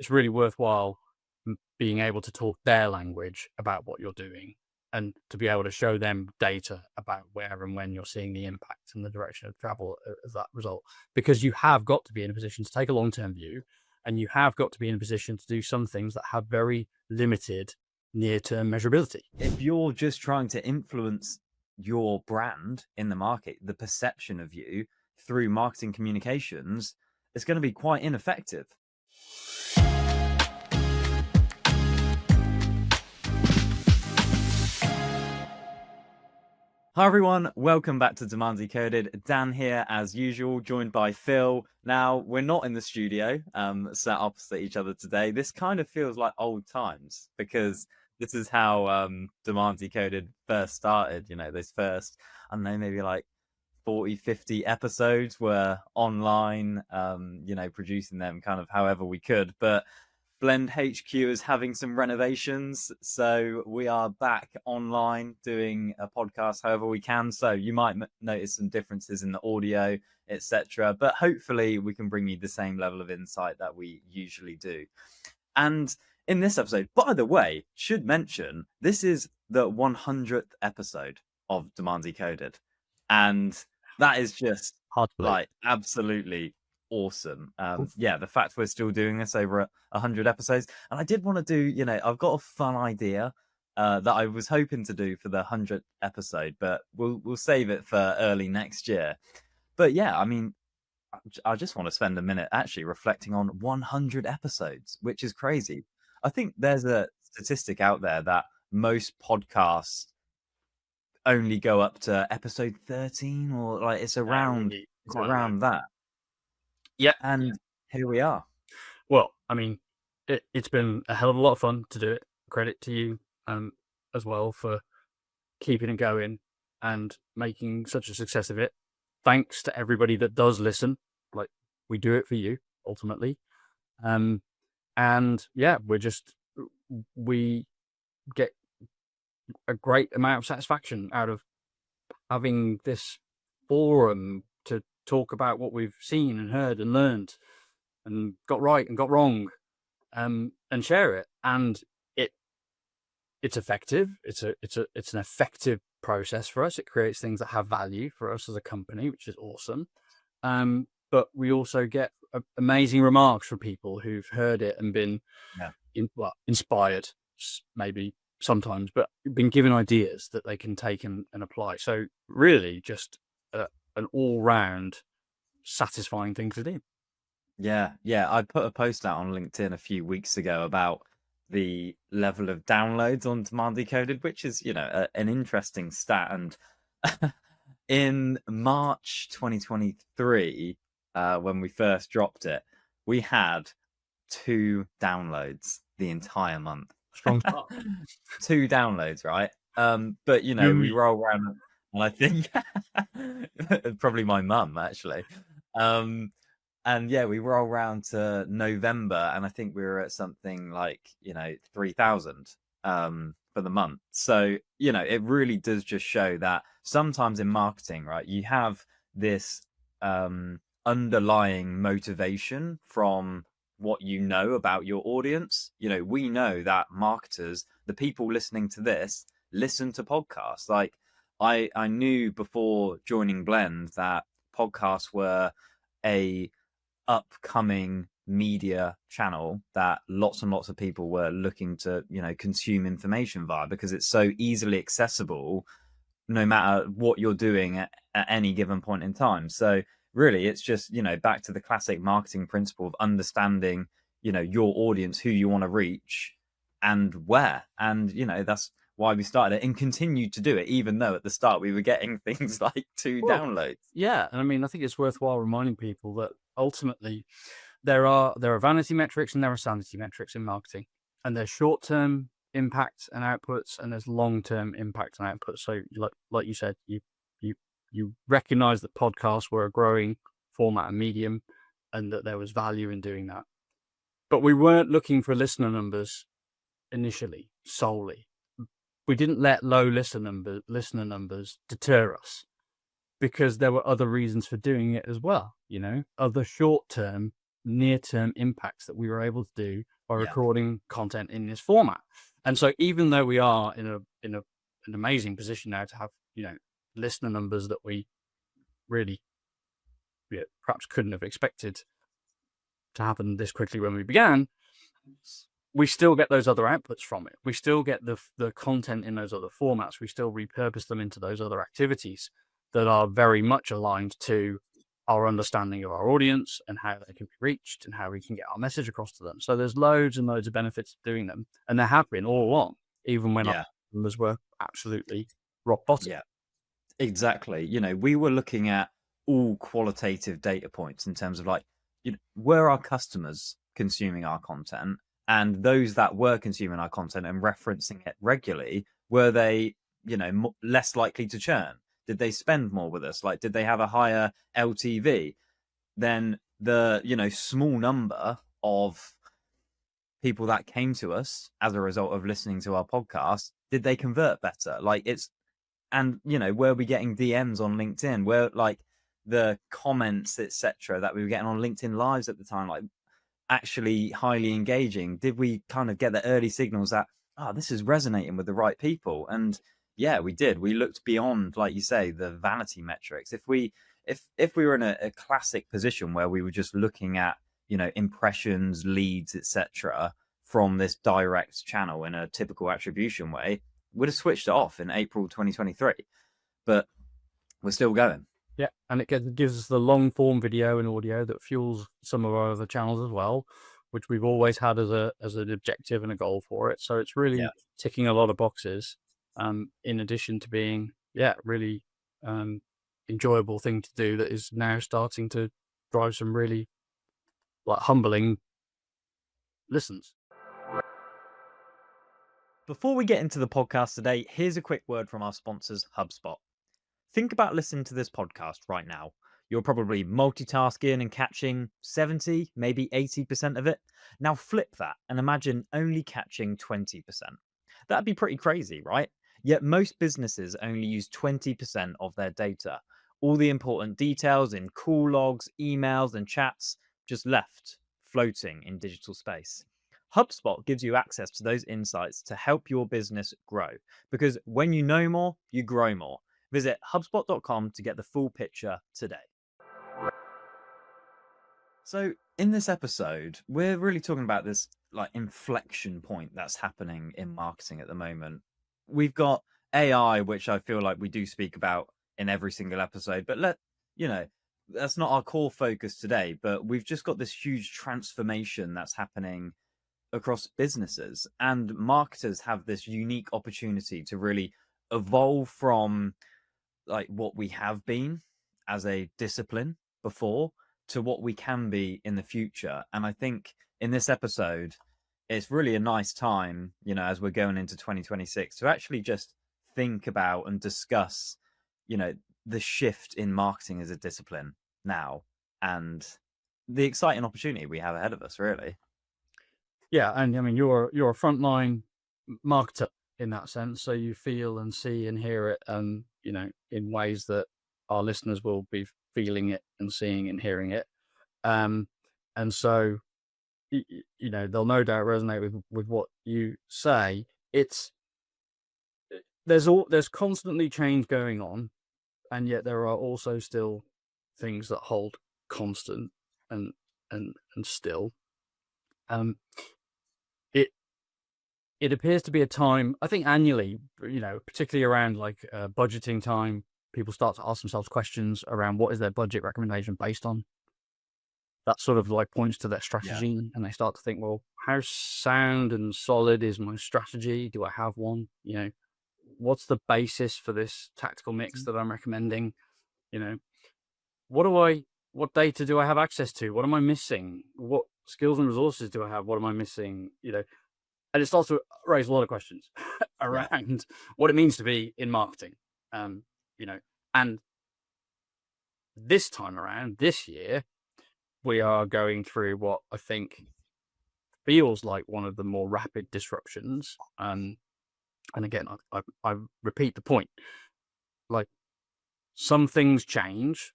it's really worthwhile being able to talk their language about what you're doing, and to be able to show them data about where and when you're seeing the impact and the direction of travel as that result. Because you have got to be in a position to take a long-term view, and you have got to be in a position to do some things that have very limited near-term measurability. If you're just trying to influence your brand in the market, the perception of you through marketing communications, it's going to be quite ineffective. Hi everyone, welcome back to Demand Decoded. Dan here as usual, joined by Phil. Now, we're not in the studio, sat opposite each other today. This kind of feels like old times because this is how Demand Decoded first started. You know, those first, I don't know, maybe like 40, 50 episodes were online, producing them kind of however we could. But Blend HQ is having some renovations, so we are back online doing a podcast however we can. So you might notice some differences in the audio, etc. But hopefully we can bring you the same level of insight that we usually do. And in this episode, by the way, should mention, this is the 100th episode of Demand Decoded. And that is just like absolutely awesome. The fact we're still doing this over 100 episodes, and I did want to do, I've got a fun idea that I was hoping to do for the 100th episode, but we'll save it for early next year. But yeah, I mean, I just want to spend a minute actually reflecting on 100 episodes, which is crazy. I think there's a statistic out there that most podcasts only go up to episode 13, or like it's around that. Yeah. And here we are. Well, I mean, it's been a hell of a lot of fun to do it. Credit to you as well for keeping it going and making such a success of it. Thanks to everybody that does listen. Like, we do it for you, ultimately. And yeah, we get a great amount of satisfaction out of having this forum to talk about what we've seen and heard and learned and got right and got wrong, and share it. And it's effective. It's an effective process for us. It creates things that have value for us as a company, which is awesome. But we also get amazing remarks from people who've heard it and been inspired, maybe sometimes, but been given ideas that they can take and apply. So really just an all-round satisfying thing to do. Yeah. I put a post out on LinkedIn a few weeks ago about the level of downloads on Demand Decoded, which is, an interesting stat. And in March 2023, when we first dropped it, we had 2 downloads the entire month. Strong start. 2 downloads, right? But we roll around, and I think probably my mum actually. And yeah, we roll around to November, and I think we were at something like 3,000 for the month. So it really does just show that sometimes in marketing, right, you have this underlying motivation from what you know about your audience. We know that marketers, the people listening to this, listen to podcasts. Like I knew before joining Blend that podcasts were a upcoming media channel that lots and lots of people were looking to consume information via, because it's so easily accessible no matter what you're doing at any given point in time. So really it's just back to the classic marketing principle of understanding your audience, who you want to reach and where. And that's why we started it and continued to do it, even though at the start we were getting things like 2 downloads. Yeah, and I mean, I think it's worthwhile reminding people that ultimately there are vanity metrics and there are sanity metrics in marketing, and there's short-term impact and outputs, and there's long-term impact and outputs. So like you said, you recognize that podcasts were a growing format and medium, and that there was value in doing that. But we weren't looking for listener numbers initially solely. We didn't let low listener numbers deter us, because there were other reasons for doing it as well. Other short-term near-term impacts that we were able to do by Yeah. recording content in this format. And so even though we are in an amazing position now to have, listener numbers that we really perhaps couldn't have expected to happen this quickly when we began, we still get those other outputs from it. We still get the content in those other formats. We still repurpose them into those other activities that are very much aligned to our understanding of our audience and how they can be reached and how we can get our message across to them. So there's loads and loads of benefits of doing them. And there have been all along, even when our Yeah. numbers were absolutely rock bottom. Yeah. Exactly. We were looking at all qualitative data points in terms of like, were our customers consuming our content? And those that were consuming our content and referencing it regularly, were they, less likely to churn? Did they spend more with us? Like, did they have a higher LTV? Then the, small number of people that came to us as a result of listening to our podcast, did they convert better? Like and were we getting DMs on LinkedIn? Were like the comments, etc., that we were getting on LinkedIn Lives at the time, like actually highly engaging? Did we kind of get the early signals that this is resonating with the right people? And yeah, we did. We looked beyond, like you say, the vanity metrics. If we were in a classic position where we were just looking at impressions, leads, etc., from this direct channel in a typical attribution way, would have switched it off in April 2023, but we're still going. Yeah, and it gives us the long form video and audio that fuels some of our other channels as well, which we've always had as an objective and a goal for it. So it's really ticking a lot of boxes, in addition to being really enjoyable thing to do that is now starting to drive some really like humbling listens. Before we get into the podcast today, here's a quick word from our sponsors, HubSpot. Think about listening to this podcast right now. You're probably multitasking and catching 70, maybe 80% of it. Now flip that and imagine only catching 20%. That'd be pretty crazy, right? Yet most businesses only use 20% of their data. All the important details in call logs, emails, and chats just left floating in digital space. HubSpot gives you access to those insights to help your business grow. Because when you know more, you grow more. Visit HubSpot.com to get the full picture today. So in this episode, we're really talking about this like inflection point that's happening in marketing at the moment. We've got AI, which I feel like we do speak about in every single episode, but that's not our core focus today. But we've just got this huge transformation that's happening across businesses, and marketers have this unique opportunity to really evolve from like what we have been as a discipline before to what we can be in the future. And I think in this episode, it's really a nice time, as we're going into 2026, to actually just think about and discuss, the shift in marketing as a discipline now and the exciting opportunity we have ahead of us, really. Yeah, and I mean you're a frontline marketer in that sense, so you feel and see and hear it, in ways that our listeners will be feeling it and seeing and hearing it, and so they'll no doubt resonate with what you say. There's constantly change going on, and yet there are also still things that hold constant and still. It appears to be a time, I think annually, particularly around like budgeting time, people start to ask themselves questions around what is their budget recommendation based on. That sort of like points to their strategy, and they start to think, well, how sound and solid is my strategy? Do I have one? What's the basis for this tactical mix that I'm recommending? What data do I have access to? What am I missing? What skills and resources do I have? What am I missing? And it starts to raise a lot of questions around what it means to be in marketing. And this time around, this year, we are going through what I think feels like one of the more rapid disruptions. And again, I repeat the point. Like, some things change,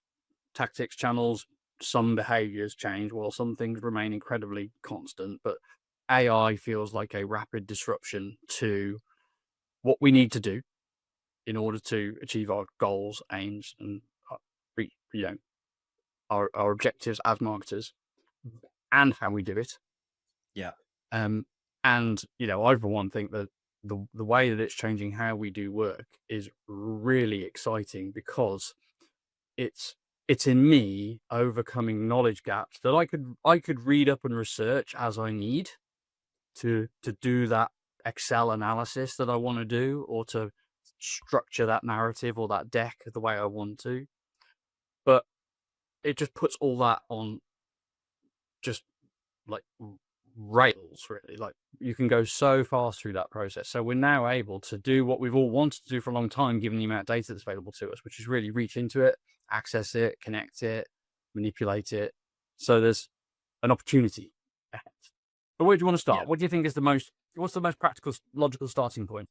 tactics, channels, some behaviors change while some things remain incredibly constant. But AI feels like a rapid disruption to what we need to do in order to achieve our goals, aims, and you know, our objectives as marketers, and how we do it. Yeah. And I for one think that the way that it's changing how we do work is really exciting, because it's in me overcoming knowledge gaps that I could read up and research as I need to do that Excel analysis that I want to do, or to structure that narrative or that deck the way I want to. But it just puts all that on just like rails, really. Like, you can go so fast through that process. So we're now able to do what we've all wanted to do for a long time, given the amount of data that's available to us, which is really reach into it, access it, connect it, manipulate it. So there's an opportunity ahead. But where do you want to Yeah. start? What do you think is what's the most practical, logical starting point?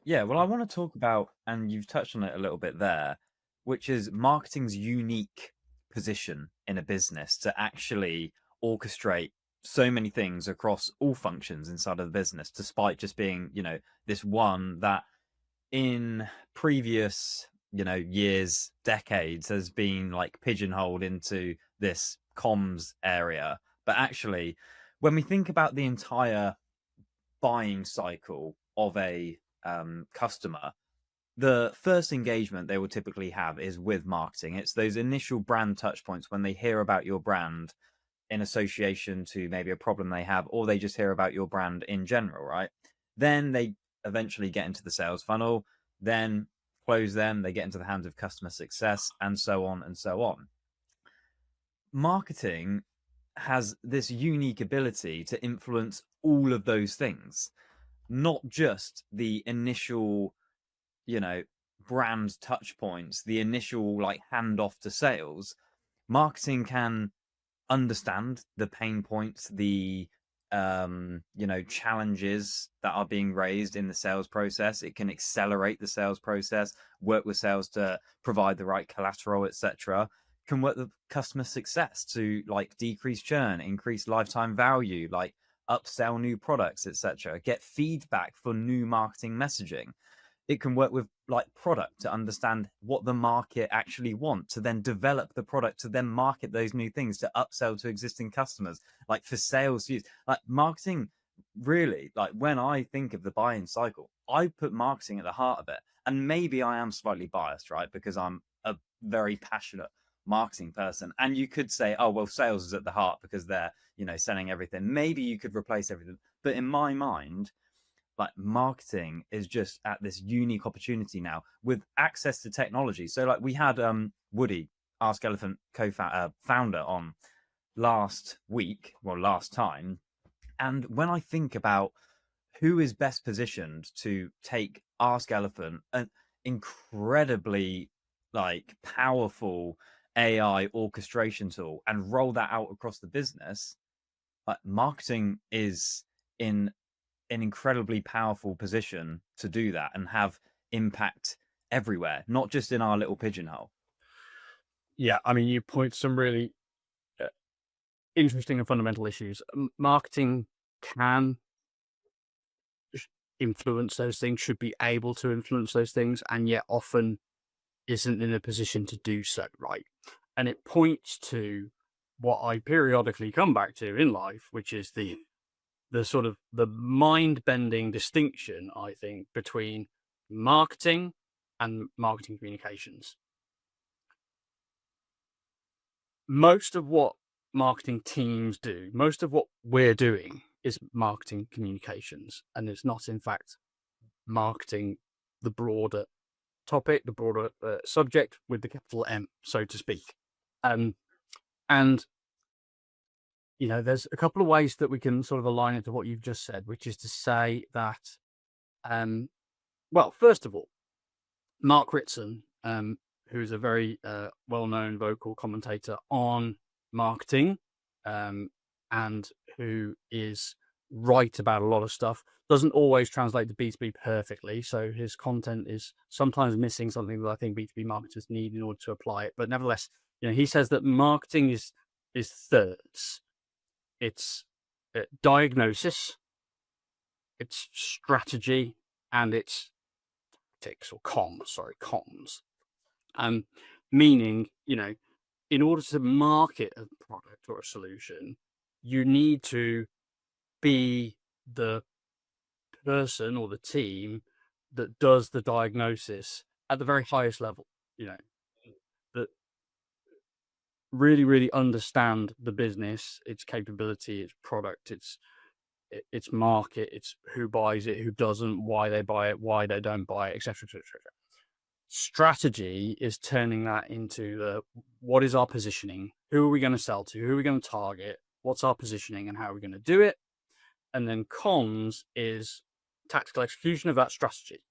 Yeah, well, I want to talk about, and you've touched on it a little bit there, which is marketing's unique position in a business to actually orchestrate so many things across all functions inside of the business, despite just being, this one that in previous, years, decades has been like pigeonholed into this comms area. But actually, when we think about the entire buying cycle of a customer, the first engagement they will typically have is with marketing. It's those initial brand touch points when they hear about your brand in association to maybe a problem they have, or they just hear about your brand in general, right? Then they eventually get into the sales funnel, then close them, they get into the hands of customer success, and so on and so on. Marketing has this unique ability to influence all of those things, not just the initial, brand touch points, the initial like handoff to sales. Marketing can understand the pain points, the challenges that are being raised in the sales process. It can accelerate the sales process, work with sales to provide the right collateral, etc. Can work with customer success to like decrease churn, increase lifetime value, like upsell new products, etc. Get feedback for new marketing messaging. It can work with like product to understand what the market actually want, to then develop the product, to then market those new things, to upsell to existing customers, like for sales use. Like marketing, really, like when I think of the buying cycle, I put marketing at the heart of it. And maybe I am slightly biased, right? Because I'm a very passionate marketing person. And you could say, oh, well, sales is at the heart because they're, selling everything. Maybe you could replace everything. But in my mind, like marketing is just at this unique opportunity now with access to technology. So like we had Woody, Ask Elephant founder on last time. And when I think about who is best positioned to take Ask Elephant, an incredibly like powerful AI orchestration tool, and roll that out across the business, like marketing is in an incredibly powerful position to do that and have impact everywhere, not just in our little pigeonhole. Yeah, I mean, you point some really interesting and fundamental issues. Marketing can influence those things, should be able to influence those things, and yet often isn't in a position to do so, right? And it points to what I periodically come back to in life, which is the sort of the mind-bending distinction, I think, between marketing and marketing communications. Most of what marketing teams do, most of what we're doing is marketing communications, and it's not, in fact, marketing the broader topic, the broader subject with the capital M, so to speak. And there's a couple of ways that we can sort of align it to what you've just said, which is to say that, well, first of all, Mark Ritson, who is a very well-known vocal commentator on marketing, and who is right about a lot of stuff, doesn't always translate to B2B perfectly. So his content is sometimes missing something that I think B2B marketers need in order to apply it. But nevertheless, He says that marketing is thirds. It's diagnosis, it's strategy, and it's tactics or comms. Sorry, comms. Meaning, in order to market a product or a solution, you need to be the person or the team that does the diagnosis at the very highest level, that really, really understand the business, its capability, its product, its market, it's who buys it, who doesn't, why they buy it, why they don't buy it, etc., etc., etc. Strategy is turning that into what is our positioning, who are we going to sell to, who are we going to target, what's our positioning, and how are we going to do it. And then comms is tactical execution of that strategy.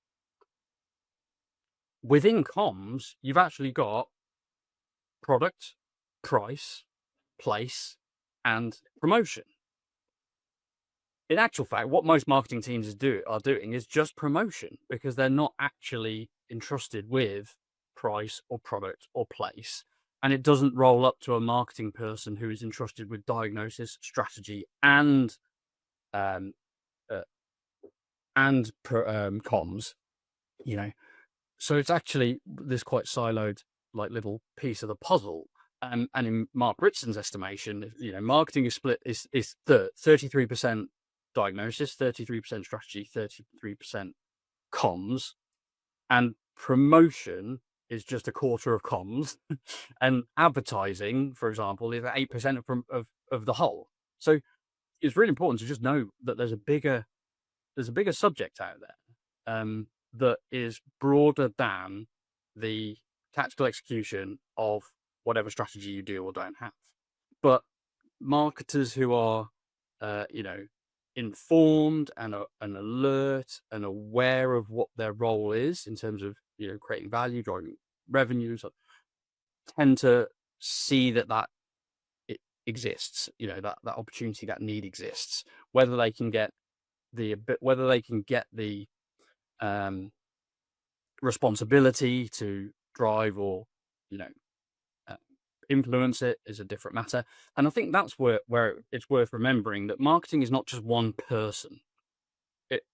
Within comms, you've actually got product, price, place, and promotion. In actual fact, what most marketing teams are doing is just promotion, because they're not actually entrusted with price or product or place. And it doesn't roll up to a marketing person who is entrusted with diagnosis, strategy, and comms. So it's actually this quite siloed, like, little piece of the puzzle. And in Mark Ritson's estimation, marketing is split is 33% diagnosis, 33% strategy, 33% comms, and promotion is just a quarter of comms, and advertising, for example, is 8% of the whole. So it's really important to just know that there's a bigger subject out there that is broader than the tactical execution of whatever strategy you do or don't have. But marketers who are, informed and alert and aware of what their role is in terms of, creating value, driving revenues, tend to see that it exists, that opportunity, that need exists. Whether they can get the responsibility to drive or influence it is a different matter. And I think that's where it's worth remembering that marketing is not just one person.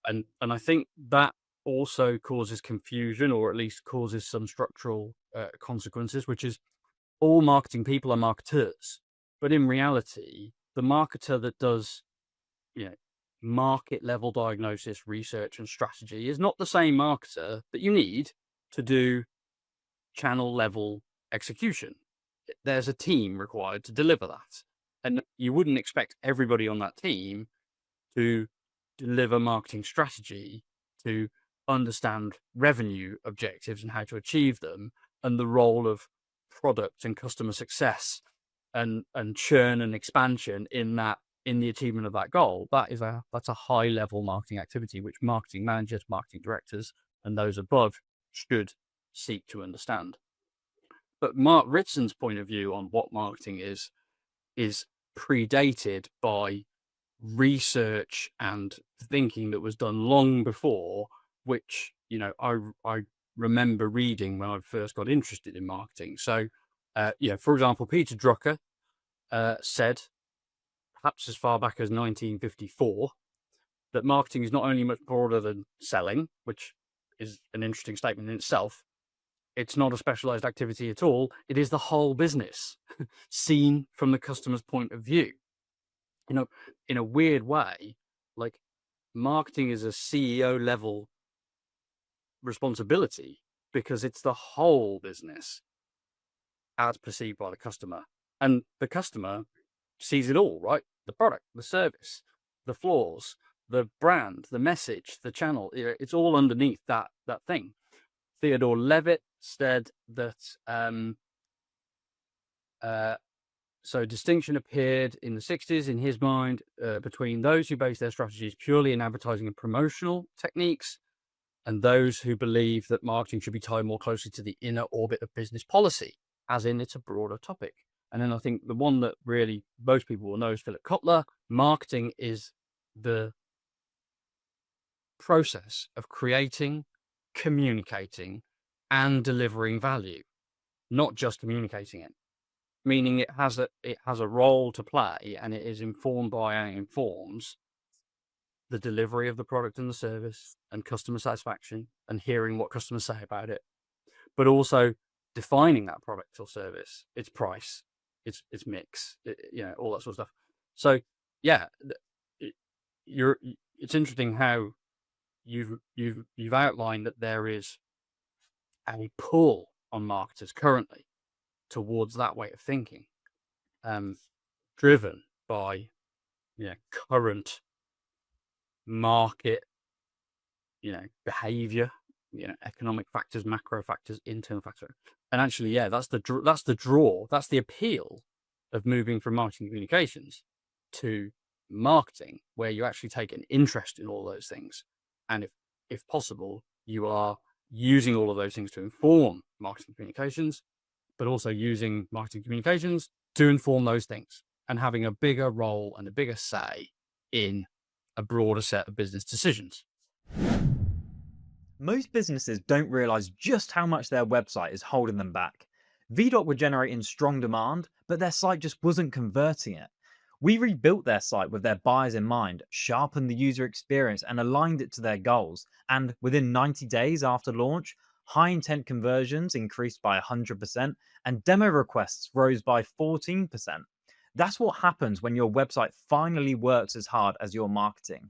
And I think that also causes confusion, or at least causes some structural consequences, which is all marketing people are marketers. But in reality, the marketer that does market level diagnosis, research, and strategy is not the same marketer that you need to do channel level execution. There's a team required to deliver that. And you wouldn't expect everybody on that team to deliver marketing strategy, to understand revenue objectives and how to achieve them, and the role of product and customer success and churn and expansion in the achievement of that goal. That's a high level marketing activity, which marketing managers, marketing directors, and those above should seek to understand. But Mark Ritson's point of view on what marketing is predated by research and thinking that was done long before, which I remember reading when I first got interested in marketing. So for example, Peter Drucker said, perhaps as far back as 1954, that marketing is not only much broader than selling, which is an interesting statement in itself. It's not a specialized activity at all. It is the whole business seen from the customer's point of view. In a weird way, like, marketing is a CEO level responsibility, because it's the whole business as perceived by the customer. And the customer sees it all, right? The product, the service, the flaws, the brand, the message, the channel. It's all underneath that thing. Theodore Levitt said that so distinction appeared in the 60s in his mind between those who base their strategies purely in advertising and promotional techniques, and those who believe that marketing should be tied more closely to the inner orbit of business policy, as in it's a broader topic. And then I think the one that really most people will know is Philip Kotler. Marketing is the process of creating, communicating, and delivering value, not just communicating it. meaning it has a role to play, and it is informed by and informs the delivery of the product and the service and customer satisfaction and hearing what customers say about it, but also defining that product or service, its price, its mix, all that sort of stuff. So yeah, it, it's interesting how you've outlined that there is a pull on marketers currently towards that way of thinking, um, driven by current market behavior, economic factors, macro factors, internal factors. And actually, yeah, that's the draw, that's the appeal of moving from marketing communications to marketing, where you actually take an interest in all those things, and if possible, you are using all of those things to inform marketing communications, but also using marketing communications to inform those things, and having a bigger role and a bigger say in a broader set of business decisions. Most businesses don't realize just how much their website is holding them back. VDOT were generating strong demand, but their site just wasn't converting it. We rebuilt their site with their buyers in mind, sharpened the user experience, and aligned it to their goals. And within 90 days after launch, high intent conversions increased by 100%, and demo requests rose by 14%. That's what happens when your website finally works as hard as your marketing.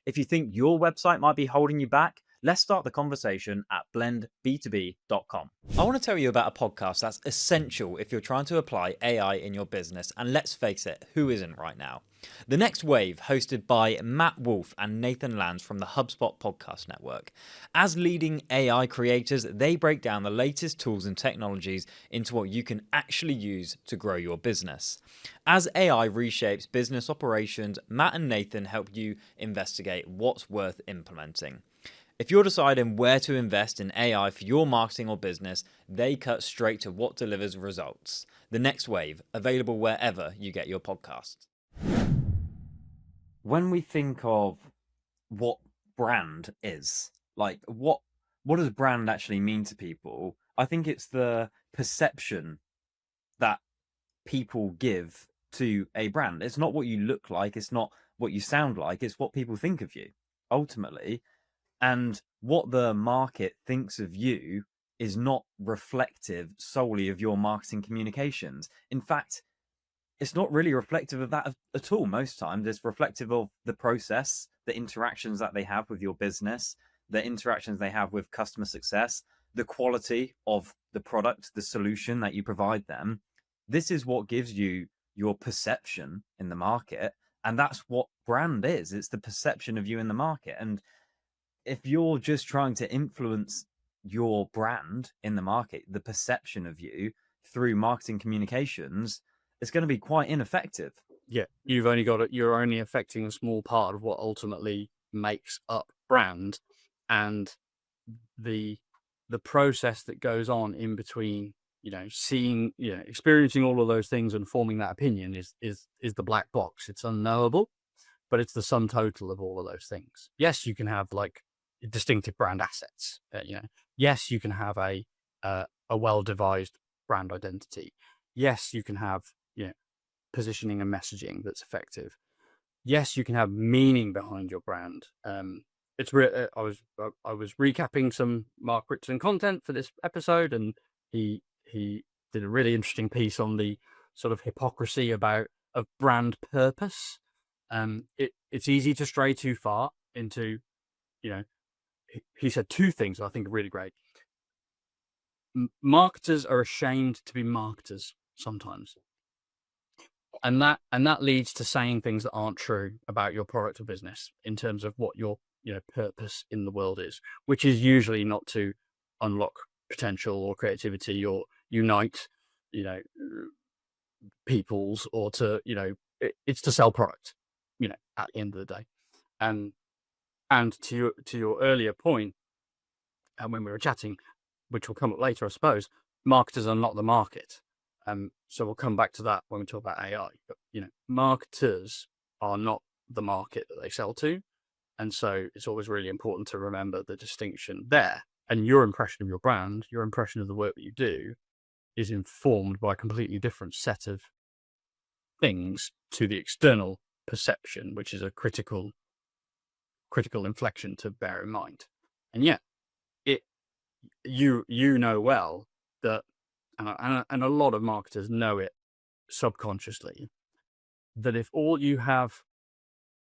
If you think your website might be holding you back, let's start the conversation at blendb2b.com. I want to tell you about a podcast that's essential if you're trying to apply AI in your business, and let's face it, who isn't right now? The Next Wave, hosted by Matt Wolf and Nathan Lands from the HubSpot podcast network. As leading AI creators, they break down the latest tools and technologies into what you can actually use to grow your business. As AI reshapes business operations, Matt and Nathan help you investigate what's worth implementing. If you're deciding where to invest in AI for your marketing or business, they cut straight to what delivers results. The Next Wave, available wherever you get your podcasts. When we think of what brand is, like what does brand actually mean to people? I think it's the perception that people give to a brand. It's not what you look like, it's not what you sound like, it's what people think of you, ultimately. And what the market thinks of you is not reflective solely of your marketing communications. In fact, it's not really reflective of that at all. Most times it's reflective of the process, the interactions that they have with your business, the interactions they have with customer success, the quality of the product, the solution that you provide them. This is what gives you your perception in the market. And that's what brand is. It's the perception of you in the market. And if you're just trying to influence your brand in the market, the perception of you through marketing communications, it's going to be quite ineffective. Yeah, you're only affecting a small part of what ultimately makes up brand, and the process that goes on in between, seeing, experiencing all of those things and forming that opinion is the black box. It's unknowable, but it's the sum total of all of those things. Yes, you can have like distinctive brand assets. Yes, you can have a well-devised brand identity. Yes, you can have positioning and messaging that's effective. Yes, you can have meaning behind your brand. I was recapping some Mark Ritson content for this episode, and he did a really interesting piece on the sort of hypocrisy of brand purpose. It's easy to stray too far into, he said two things I think are really great. Marketers are ashamed to be marketers sometimes. And that leads to saying things that aren't true about your product or business in terms of what your purpose in the world is, which is usually not to unlock potential or creativity or unite peoples, or to it's to sell product at the end of the day. And to your earlier point, and when we were chatting, which will come up later, I suppose, marketers are not the market. So we'll come back to that when we talk about AI. But, marketers are not the market that they sell to. And so it's always really important to remember the distinction there. And your impression of your brand, your impression of the work that you do, is informed by a completely different set of things to the external perception, which is a critical inflection to bear in mind. And yet, it you know well that, and a lot of marketers know it subconsciously, that if all you have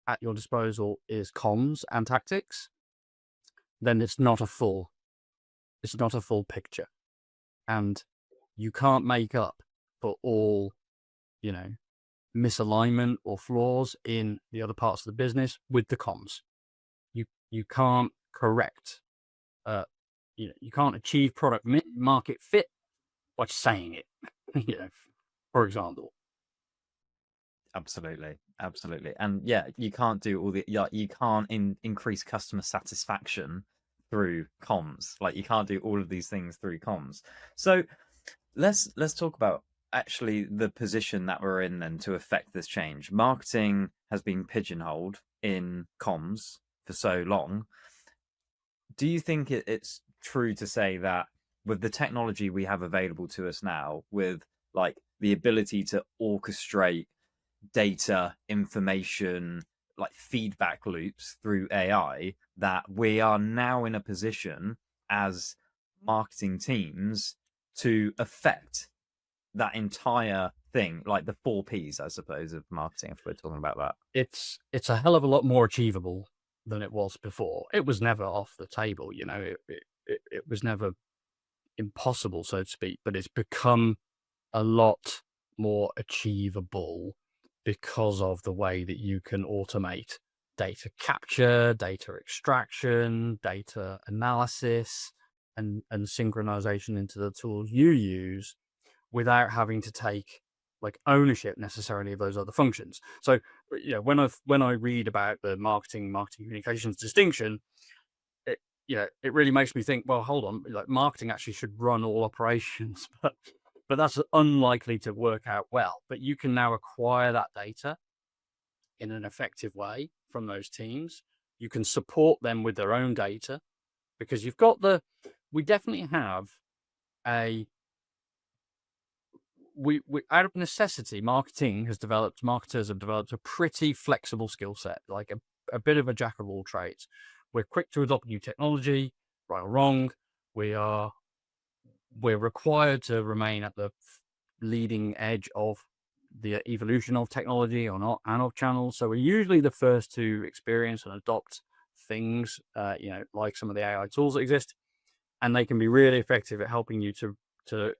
at your disposal is comms and tactics, then it's not a full picture, and you can't make up for all, you know, misalignment or flaws in the other parts of the business with the comms. You can't correct, uh, you can't achieve product market fit by saying it. you know, for example. Absolutely, absolutely. And yeah, you can't do all the, yeah, you can't increase customer satisfaction through comms. Like, you can't do all of these things through comms. So let's talk about actually the position that we're in then to affect this change. Marketing has been pigeonholed in comms for so long. Do you think it's true to say that with the technology we have available to us now, with like the ability to orchestrate data, information, like feedback loops through AI, that we are now in a position as marketing teams to affect that entire thing, like the 4 Ps, I suppose, of marketing, if we're talking about that? It's a hell of a lot more achievable than it was before. It was never off the table, it was never impossible, so to speak, but it's become a lot more achievable because of the way that you can automate data capture, data extraction, data analysis, and synchronization into the tools you use without having to take like ownership necessarily of those other functions. So, when I read about the marketing communications distinction, it it really makes me think, well, hold on, like marketing actually should run all operations, but that's unlikely to work out well. But you can now acquire that data in an effective way from those teams. You can support them with their own data because we definitely have a, we out of necessity, marketers have developed a pretty flexible skill set, like a bit of a jack of all trades. We're quick to adopt new technology, right or wrong. We're required to remain at the leading edge of the evolution of technology or not, and of channels. So we're usually the first to experience and adopt things, like some of the AI tools that exist, and they can be really effective at helping you to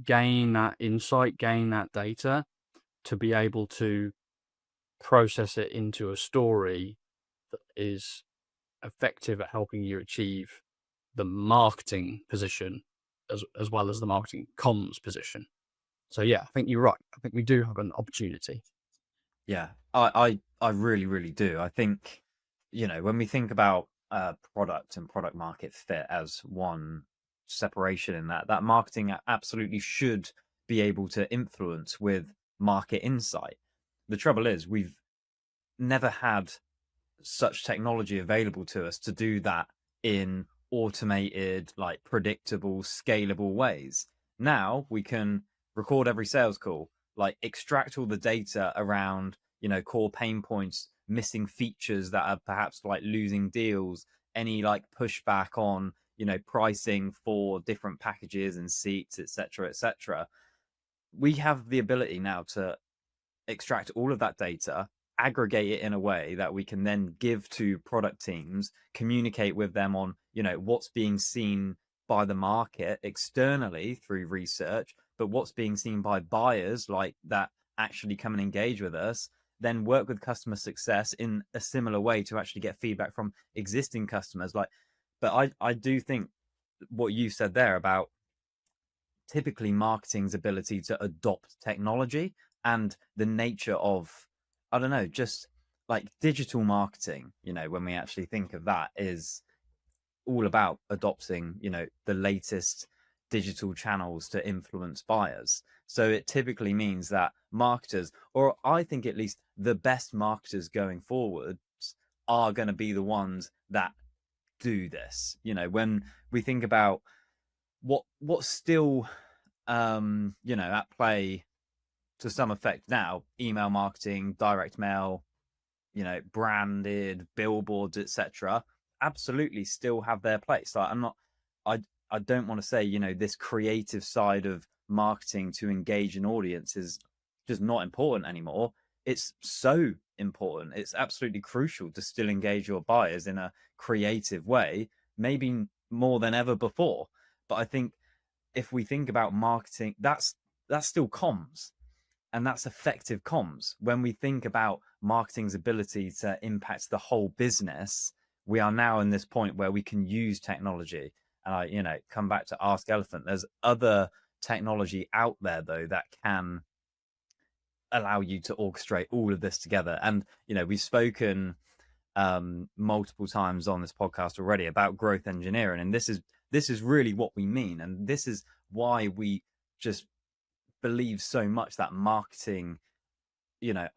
gain that insight, gain that data, to be able to process it into a story that is effective at helping you achieve the marketing position as well as the marketing comms position. So yeah, I think you're right. I think we do have an opportunity. Yeah, I really, really do. I think, when we think about product and product market fit as one separation in that marketing absolutely should be able to influence with market insight. The trouble is, we've never had such technology available to us to do that in automated, like predictable, scalable ways. Now we can record every sales call, like extract all the data around, core pain points, missing features that are perhaps like losing deals, any like pushback on, pricing for different packages and seats, etc., etc. We have the ability now to extract all of that data, aggregate it in a way that we can then give to product teams, communicate with them on, what's being seen by the market externally through research, but what's being seen by buyers like that actually come and engage with us, then work with customer success in a similar way to actually get feedback from existing customers. But I do think what you said there about typically marketing's ability to adopt technology and the nature of, I don't know, just like digital marketing, when we actually think of that, is all about adopting, the latest digital channels to influence buyers. So it typically means that marketers, or I think at least the best marketers going forwards, are going to be the ones that do this. When we think about what's still at play to some effect now. Email marketing, direct mail, branded billboards, etc., absolutely still have their place. Like, I don't want to say, this creative side of marketing to engage an audience is just not important anymore. It's so important. It's absolutely crucial to still engage your buyers in a creative way, maybe more than ever before. But I think if we think about marketing, that's still comms, and that's effective comms. When we think about marketing's ability to impact the whole business, we are now in this point where we can use technology. And come back to Ask Elephant. There's other technology out there though that can allow you to orchestrate all of this together. And we've spoken multiple times on this podcast already about growth engineering, and this is really what we mean, and this is why we just believe so much that marketing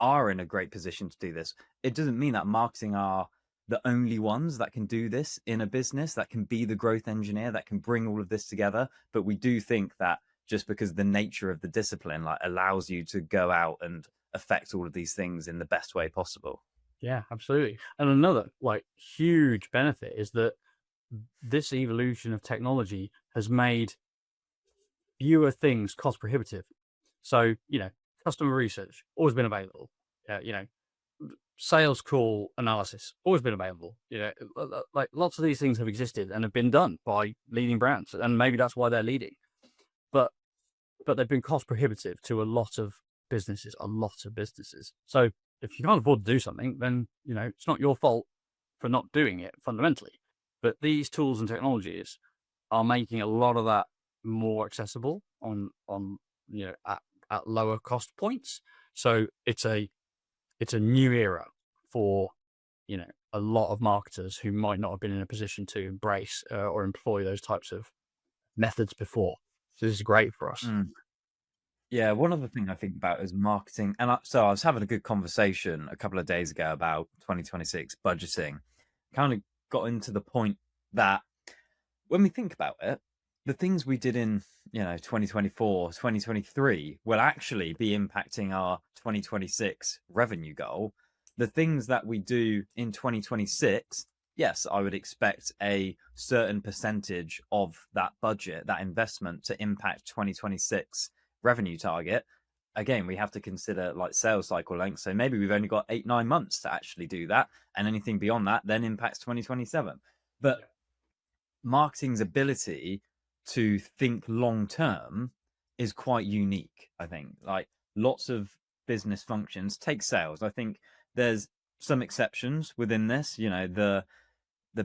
are in a great position to do this. It doesn't mean that marketing are the only ones that can do this in a business, that can be the growth engineer, that can bring all of this together. But we do think that just because the nature of the discipline allows you to go out and affect all of these things in the best way possible. Yeah, absolutely. And another huge benefit is that this evolution of technology has made fewer things cost prohibitive. So, customer research always been available. Sales call analysis always been available. Lots of these things have existed and have been done by leading brands, and maybe that's why they're leading. But they've been cost prohibitive to a lot of businesses. So if you can't afford to do something, then it's not your fault for not doing it fundamentally. But these tools and technologies are making a lot of that more accessible on at lower cost points. So it's a new era for a lot of marketers who might not have been in a position to embrace or employ those types of methods before. So this is great for us. Yeah, one other thing I think about is marketing. And so I was having a good conversation a couple of days ago about 2026 budgeting. Kind of got into the point that when we think about it, the things we did in 2024, 2023 will actually be impacting our 2026 revenue goal. The things that we do in 2026, yes, I would expect a certain percentage of that budget, that investment, to impact 2026 revenue target. Again, we have to consider sales cycle length. So maybe we've only got 8-9 months to actually do that, and anything beyond that then impacts 2027. But marketing's ability to think long term is quite unique, I think. Lots of business functions take sales. I think there's some exceptions within this, the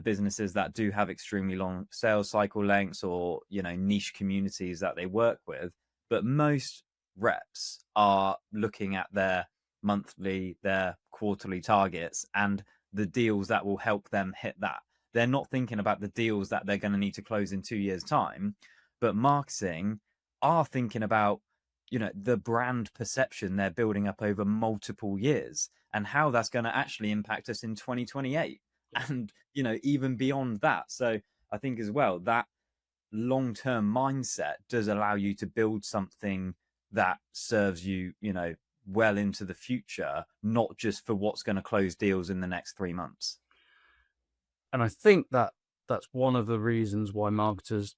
businesses that do have extremely long sales cycle lengths, or niche communities that they work with. But most reps are looking at their monthly, their quarterly targets and the deals that will help them hit that. They're not thinking about the deals that they're going to need to close in 2 years' time. But marketing are thinking about, the brand perception they're building up over multiple years and how that's going to actually impact us in 2028 and, even beyond that. So I think as well that long-term mindset does allow you to build something that serves you, well into the future, not just for what's going to close deals in the next 3 months. And I think that's one of the reasons why marketers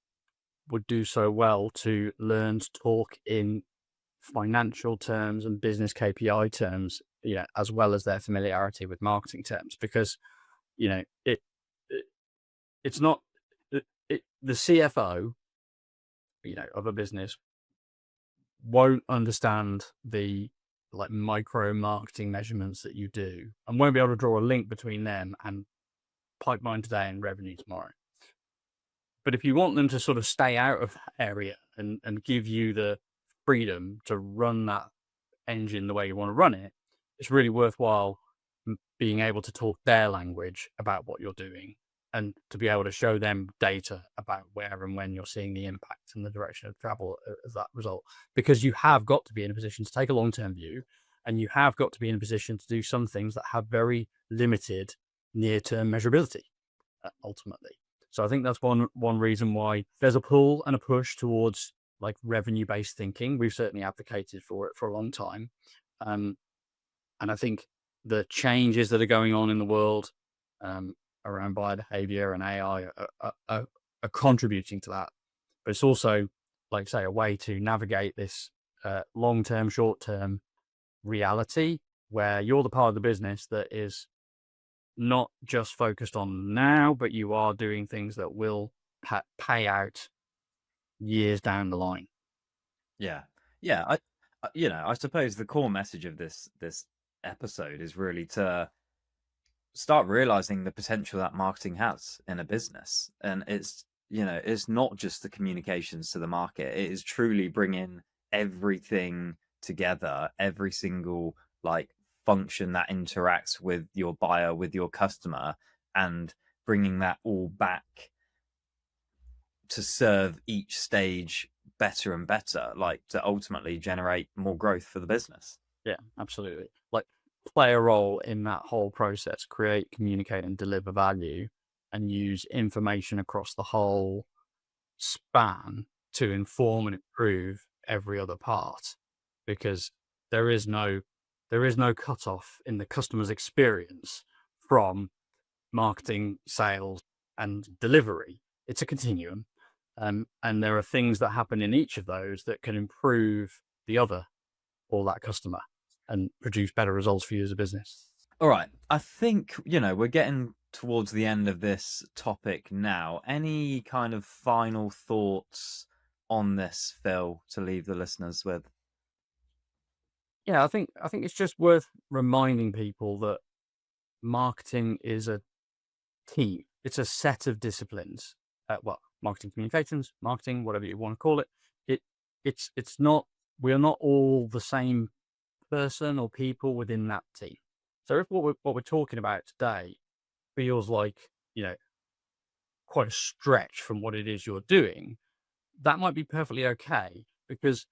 would do so well to learn to talk in financial terms and business KPI terms, as well as their familiarity with marketing terms, because it's not the CFO of a business won't understand the micro marketing measurements that you do, and won't be able to draw a link between them and pipeline today and revenue tomorrow. But if you want them to sort of stay out of that area and give you the freedom to run that engine the way you want to run it, it's really worthwhile being able to talk their language about what you're doing, and to be able to show them data about where and when you're seeing the impact and the direction of travel as that result. Because you have got to be in a position to take a long-term view, and you have got to be in a position to do some things that have very limited near-term measurability, ultimately. So I think that's one reason why there's a pull and a push towards like revenue-based thinking. We've certainly advocated for it for a long time. Um, and I think the changes that are going on in the world um, around biobehavior and AI are contributing to that. But it's also, like say, a way to navigate this long-term, short-term reality where you're the part of the business that is not just focused on now, but you are doing things that will pay out years down the line. Yeah, yeah. I suppose the core message of this episode is really to start realizing the potential that marketing has in a business, and it's not just the communications to the market. It is truly bringing everything together, every single like function that interacts with your buyer, with your customer, and bringing that all back to serve each stage better and better, like to ultimately generate more growth for the business. Yeah, absolutely. Like play a role in that whole process, create, communicate, and deliver value, and use information across the whole span to inform and improve every other part. Because there is no cutoff in the customer's experience from marketing, sales, and delivery. It's a continuum. And there are things that happen in each of those that can improve the other or that customer and produce better results for you as a business. All right. I think, we're getting towards the end of this topic now. Any kind of final thoughts on this, Phil, to leave the listeners with? Yeah, I think it's just worth reminding people that marketing is a team. It's a set of disciplines. Well, marketing communications, marketing, whatever you want to call it. It it's not we are not all the same person or people within that team. So if what we're talking about today feels like, you know, quite a stretch from what it is you're doing, that might be perfectly okay because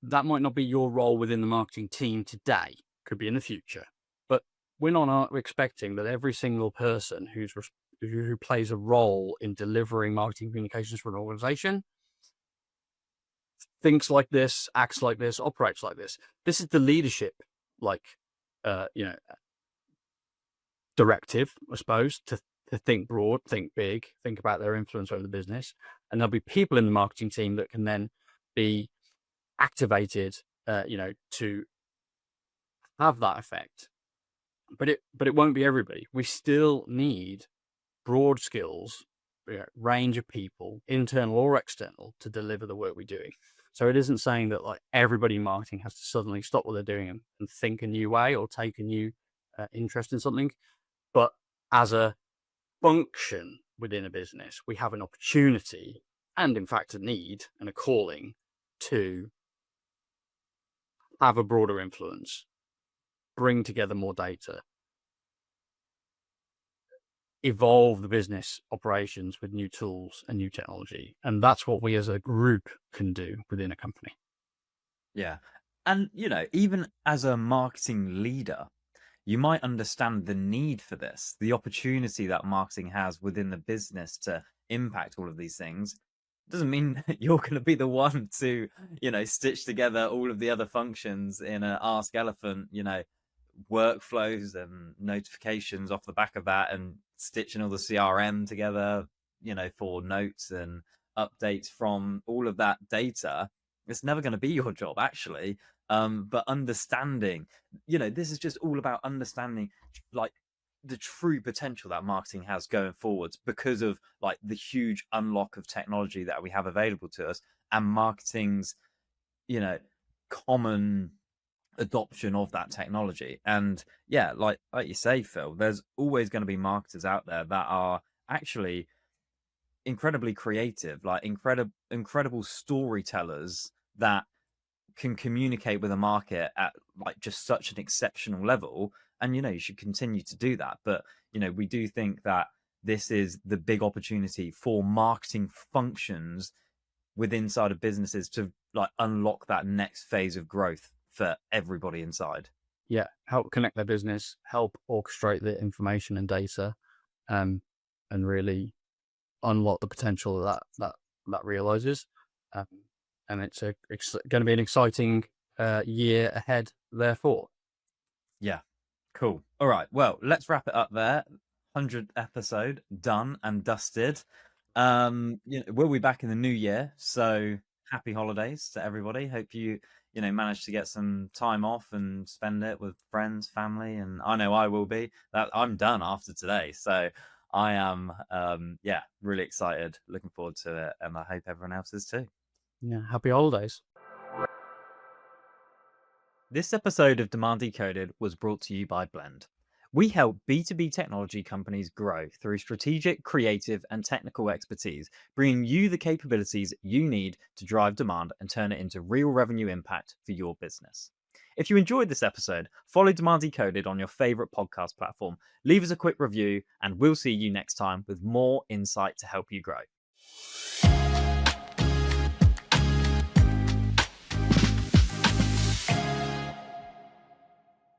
that might not be your role within the marketing team today, could be in the future. But we're not expecting that every single person who plays a role in delivering marketing communications for an organization thinks like this, acts like this, operates like this. This is the leadership, like, you know, directive, I suppose, to think broad, think big, think about their influence over the business. And there'll be people in the marketing team that can then be activated, to have that effect. But it won't be everybody. We still need broad skills, range of people, internal or external, to deliver the work we're doing. So it isn't saying that like everybody in marketing has to suddenly stop what they're doing and think a new way or take a new interest in something. But as a function within a business, we have an opportunity and, in fact, a need and a calling to have a broader influence, bring together more data, evolve the business operations with new tools and new technology. And that's what we as a group can do within a company. Yeah. And, even as a marketing leader, you might understand the need for this, the opportunity that marketing has within the business to impact all of these things. Doesn't mean you're going to be the one to, stitch together all of the other functions in a Ask Elephant, workflows and notifications off the back of that, and stitching all the CRM together, for notes and updates from all of that data. It's never going to be your job, actually. But understanding, this is just all about understanding like the true potential that marketing has going forwards because of like the huge unlock of technology that we have available to us, and marketing's, common adoption of that technology. And yeah, like you say, Phil, there's always going to be marketers out there that are actually incredibly creative, like incredible storytellers that can communicate with a market at like just such an exceptional level. And you should continue to do that. But we do think that this is the big opportunity for marketing functions within inside of businesses to like unlock that next phase of growth for everybody inside. Yeah, help connect their business, help orchestrate the information and data, and really unlock the potential that realizes. Um, and it's going to be an exciting year ahead. Therefore, Yeah, cool. All right, well, let's wrap it up there. 100th episode done and dusted. We'll be back in the new year, so happy holidays to everybody. Hope you manage to get some time off and spend it with friends, family, and I know I will be. That I'm done after today, so I am really excited, looking forward to it, and I hope everyone else is too. yeah, happy holidays. This episode of Demand Decoded was brought to you by Blend. We help B2B technology companies grow through strategic, creative, and technical expertise, bringing you the capabilities you need to drive demand and turn it into real revenue impact for your business. If you enjoyed this episode, follow Demand Decoded on your favorite podcast platform, leave us a quick review, and we'll see you next time with more insight to help you grow.